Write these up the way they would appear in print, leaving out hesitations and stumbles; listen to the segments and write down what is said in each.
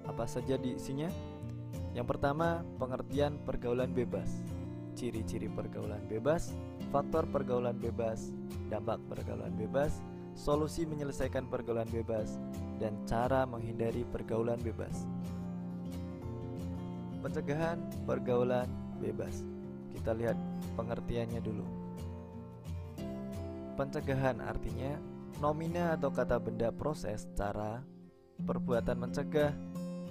Apa saja di isinya? Yang pertama, pengertian pergaulan bebas, ciri-ciri pergaulan bebas, faktor pergaulan bebas, dampak pergaulan bebas, solusi menyelesaikan pergaulan bebas, dan cara menghindari pergaulan bebas. Pencegahan pergaulan bebas. Kita lihat pengertiannya dulu. Pencegahan artinya nomina atau kata benda, proses, cara, perbuatan mencegah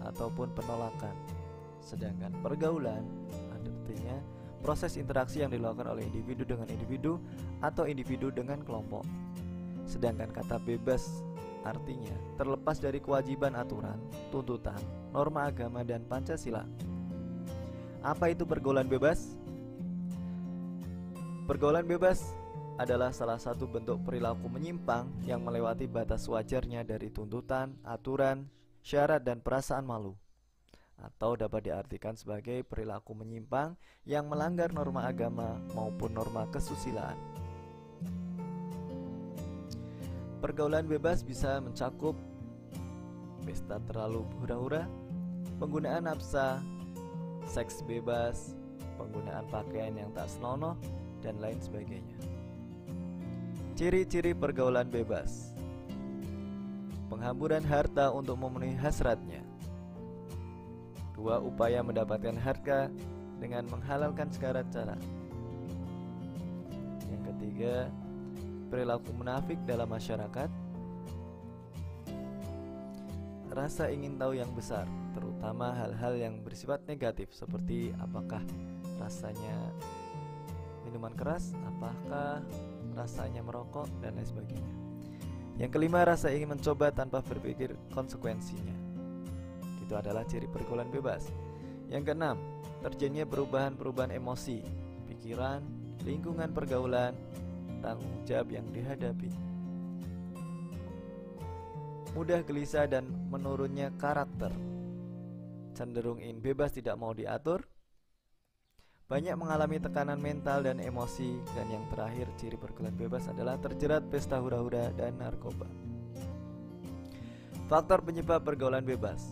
ataupun penolakan. Sedangkan pergaulan artinya proses interaksi yang dilakukan oleh individu dengan individu atau individu dengan kelompok. Sedangkan kata bebas artinya terlepas dari kewajiban aturan, tuntutan, norma agama, dan Pancasila. Apa itu pergaulan bebas? Pergaulan bebas adalah salah satu bentuk perilaku menyimpang yang melewati batas wajarnya dari tuntutan, aturan, syarat, dan perasaan malu, atau dapat diartikan sebagai perilaku menyimpang yang melanggar norma agama maupun norma kesusilaan. Pergaulan bebas bisa mencakup pesta terlalu hura-hura, penggunaan nafsa, seks bebas, penggunaan pakaian yang tak senonoh, dan lain sebagainya. Ciri-ciri pergaulan bebas: penghamburan harta untuk memenuhi hasratnya. 2. Upaya mendapatkan harta dengan menghalalkan segala cara. Yang ketiga, perilaku munafik dalam masyarakat. Rasa ingin tahu yang besar, terutama hal-hal yang bersifat negatif, seperti apakah rasanya minuman keras, apakah rasanya merokok, dan lain sebagainya. Yang kelima, rasa ingin mencoba tanpa berpikir konsekuensinya. Itu adalah ciri pergaulan bebas. Yang keenam, terjadinya perubahan-perubahan emosi, pikiran, lingkungan pergaulan, tanggung jawab yang dihadapi. Mudah gelisah dan menurunnya karakter, cenderung ingin bebas, tidak mau diatur, banyak mengalami tekanan mental dan emosi. Dan yang terakhir, ciri pergaulan bebas adalah terjerat pesta hura-hura dan narkoba. Faktor penyebab pergaulan bebas.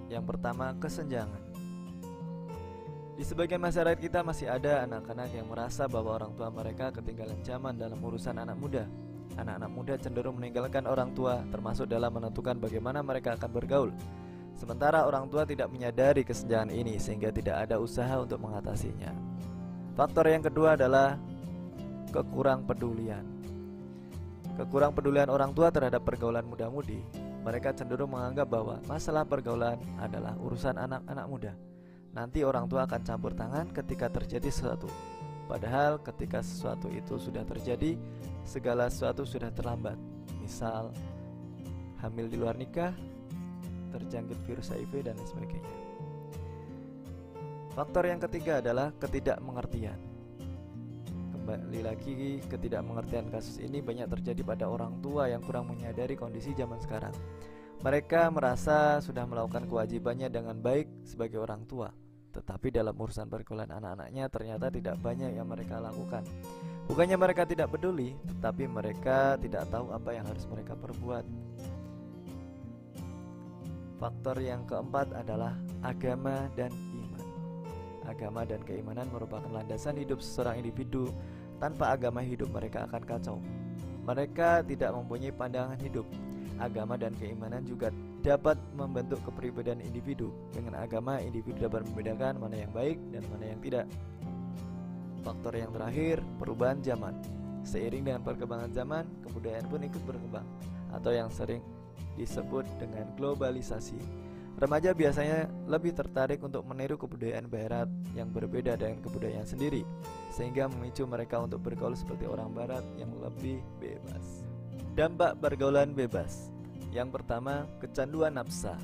Yang pertama, kesenjangan. Di sebagian masyarakat kita masih ada anak-anak yang merasa bahwa orang tua mereka ketinggalan zaman dalam urusan anak muda. Anak-anak muda cenderung meninggalkan orang tua, termasuk dalam menentukan bagaimana mereka akan bergaul. Sementara orang tua tidak menyadari kesenjangan ini, sehingga tidak ada usaha untuk mengatasinya. Faktor yang kedua adalah kekurang pedulian. Kekurang pedulian orang tua terhadap pergaulan muda-mudi. Mereka cenderung menganggap bahwa masalah pergaulan adalah urusan anak-anak muda. Nanti orang tua akan campur tangan ketika terjadi sesuatu. Padahal ketika sesuatu itu sudah terjadi, segala sesuatu sudah terlambat. Misal hamil di luar nikah, terjangkit virus HIV, dan lain sebagainya. Faktor yang ketiga adalah ketidakmengertian. Kembali lagi, ketidakmengertian kasus ini banyak terjadi pada orang tua yang kurang menyadari kondisi zaman sekarang. Mereka merasa sudah melakukan kewajibannya dengan baik sebagai orang tua, tetapi dalam urusan pergaulan anak-anaknya ternyata tidak banyak yang mereka lakukan. Bukannya mereka tidak peduli, tetapi mereka tidak tahu apa yang harus mereka perbuat. Faktor yang keempat adalah agama dan iman. Agama dan keimanan merupakan landasan hidup seseorang individu. Tanpa agama, hidup mereka akan kacau. Mereka tidak mempunyai pandangan hidup. Agama dan keimanan juga dapat membentuk kepribadian individu. Dengan agama, individu dapat membedakan mana yang baik dan mana yang tidak. Faktor yang terakhir, perubahan zaman. Seiring dengan perkembangan zaman, kebudayaan pun ikut berkembang, atau yang sering disebut dengan globalisasi. Remaja biasanya lebih tertarik untuk meniru kebudayaan barat yang berbeda dengan kebudayaan sendiri, sehingga memicu mereka untuk bergaul seperti orang barat yang lebih bebas. Dampak pergaulan bebas. Yang pertama, kecanduan nafsa,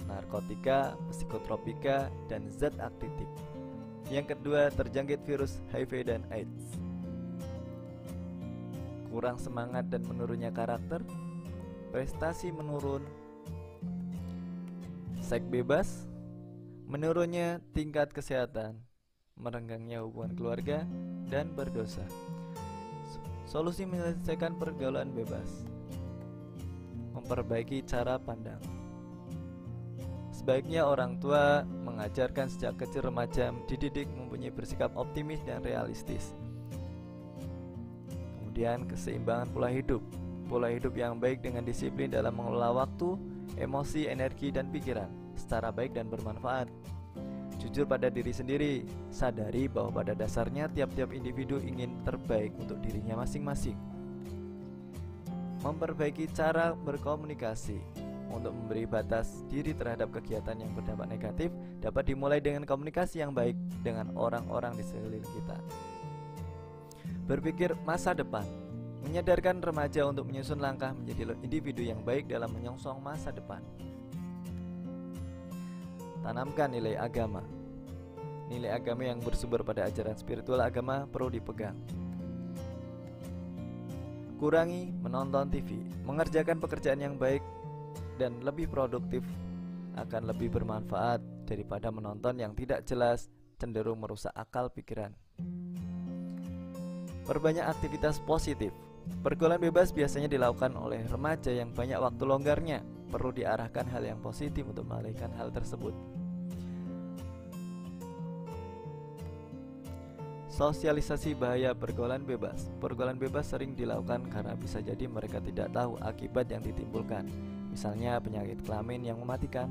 narkotika, psikotropika, dan zat aktif. Yang kedua, terjangkit virus HIV dan AIDS. Kurang semangat dan menurunnya karakter, prestasi menurun, seks bebas, menurunnya tingkat kesehatan, merenggangnya hubungan keluarga, dan berdosa. Solusi menyelesaikan pergaulan bebas: memperbaiki cara pandang. Sebaiknya orang tua mengajarkan sejak kecil remaja dididik mempunyai bersikap optimis dan realistis. Kemudian keseimbangan pola hidup. Pola hidup yang baik dengan disiplin dalam mengelola waktu, emosi, energi, dan pikiran secara baik dan bermanfaat. Jujur pada diri sendiri, sadari bahwa pada dasarnya tiap-tiap individu ingin terbaik untuk dirinya masing-masing. Memperbaiki cara berkomunikasi. Untuk memberi batas diri terhadap kegiatan yang berdampak negatif dapat dimulai dengan komunikasi yang baik dengan orang-orang di sekeliling kita. Berpikir masa depan. Menyadarkan remaja untuk menyusun langkah menjadi individu yang baik dalam menyongsong masa depan. Tanamkan nilai agama. Nilai agama yang bersumber pada ajaran spiritual agama perlu dipegang. Kurangi menonton TV. Mengerjakan pekerjaan yang baik dan lebih produktif akan lebih bermanfaat daripada menonton yang tidak jelas, cenderung merusak akal pikiran. Perbanyak aktivitas positif. Pergaulan bebas biasanya dilakukan oleh remaja yang banyak waktu longgarnya. Perlu diarahkan hal yang positif untuk mengalihkan hal tersebut. Sosialisasi bahaya pergaulan bebas. Pergaulan bebas sering dilakukan karena bisa jadi mereka tidak tahu akibat yang ditimbulkan, misalnya penyakit kelamin yang mematikan.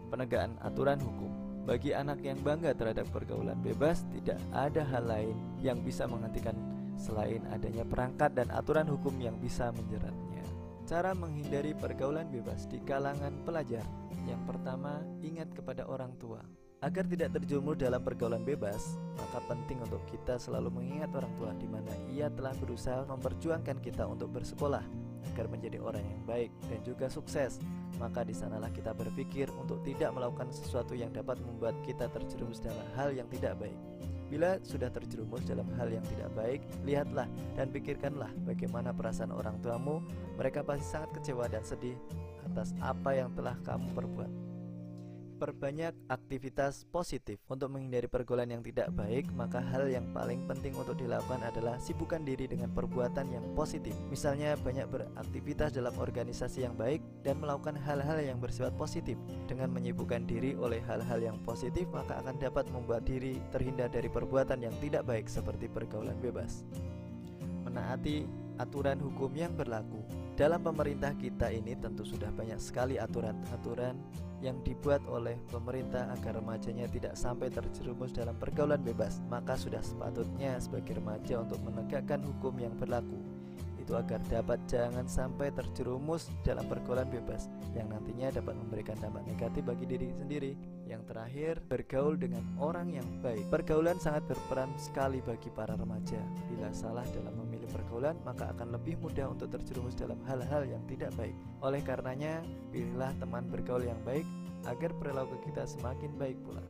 Penegakan aturan hukum. Bagi anak yang bangga terhadap pergaulan bebas, tidak ada hal lain yang bisa menghentikan selain adanya perangkat dan aturan hukum yang bisa menjeratnya. Cara menghindari pergaulan bebas di kalangan pelajar. Yang pertama, ingat kepada orang tua. Agar tidak terjerumus dalam pergaulan bebas, maka penting untuk kita selalu mengingat orang tua di mana ia telah berusaha memperjuangkan kita untuk bersekolah agar menjadi orang yang baik dan juga sukses. Maka di sanalah kita berpikir untuk tidak melakukan sesuatu yang dapat membuat kita terjerumus dalam hal yang tidak baik. Bila sudah terjerumus dalam hal yang tidak baik, lihatlah dan pikirkanlah bagaimana perasaan orang tuamu. Mereka pasti sangat kecewa dan sedih atas apa yang telah kamu perbuat. Perbanyak aktivitas positif. Untuk menghindari pergaulan yang tidak baik, maka hal yang paling penting untuk dilakukan adalah sibukkan diri dengan perbuatan yang positif. Misalnya banyak beraktivitas dalam organisasi yang baik dan melakukan hal-hal yang bersifat positif. Dengan menyibukkan diri oleh hal-hal yang positif, maka akan dapat membuat diri terhindar dari perbuatan yang tidak baik seperti pergaulan bebas. Menaati aturan hukum yang berlaku. Dalam pemerintah kita ini tentu sudah banyak sekali aturan-aturan yang dibuat oleh pemerintah agar remajanya tidak sampai terjerumus dalam pergaulan bebas. Maka sudah sepatutnya sebagai remaja untuk menegakkan hukum yang berlaku, itu agar dapat jangan sampai terjerumus dalam pergaulan bebas yang nantinya dapat memberikan dampak negatif bagi diri sendiri. Yang terakhir, bergaul dengan orang yang baik. Pergaulan sangat berperan sekali bagi para remaja. Bila salah dalam memilih pergaulan, maka akan lebih mudah untuk terjerumus dalam hal-hal yang tidak baik. Oleh karenanya, pilihlah teman bergaul yang baik agar perilaku kita semakin baik pula.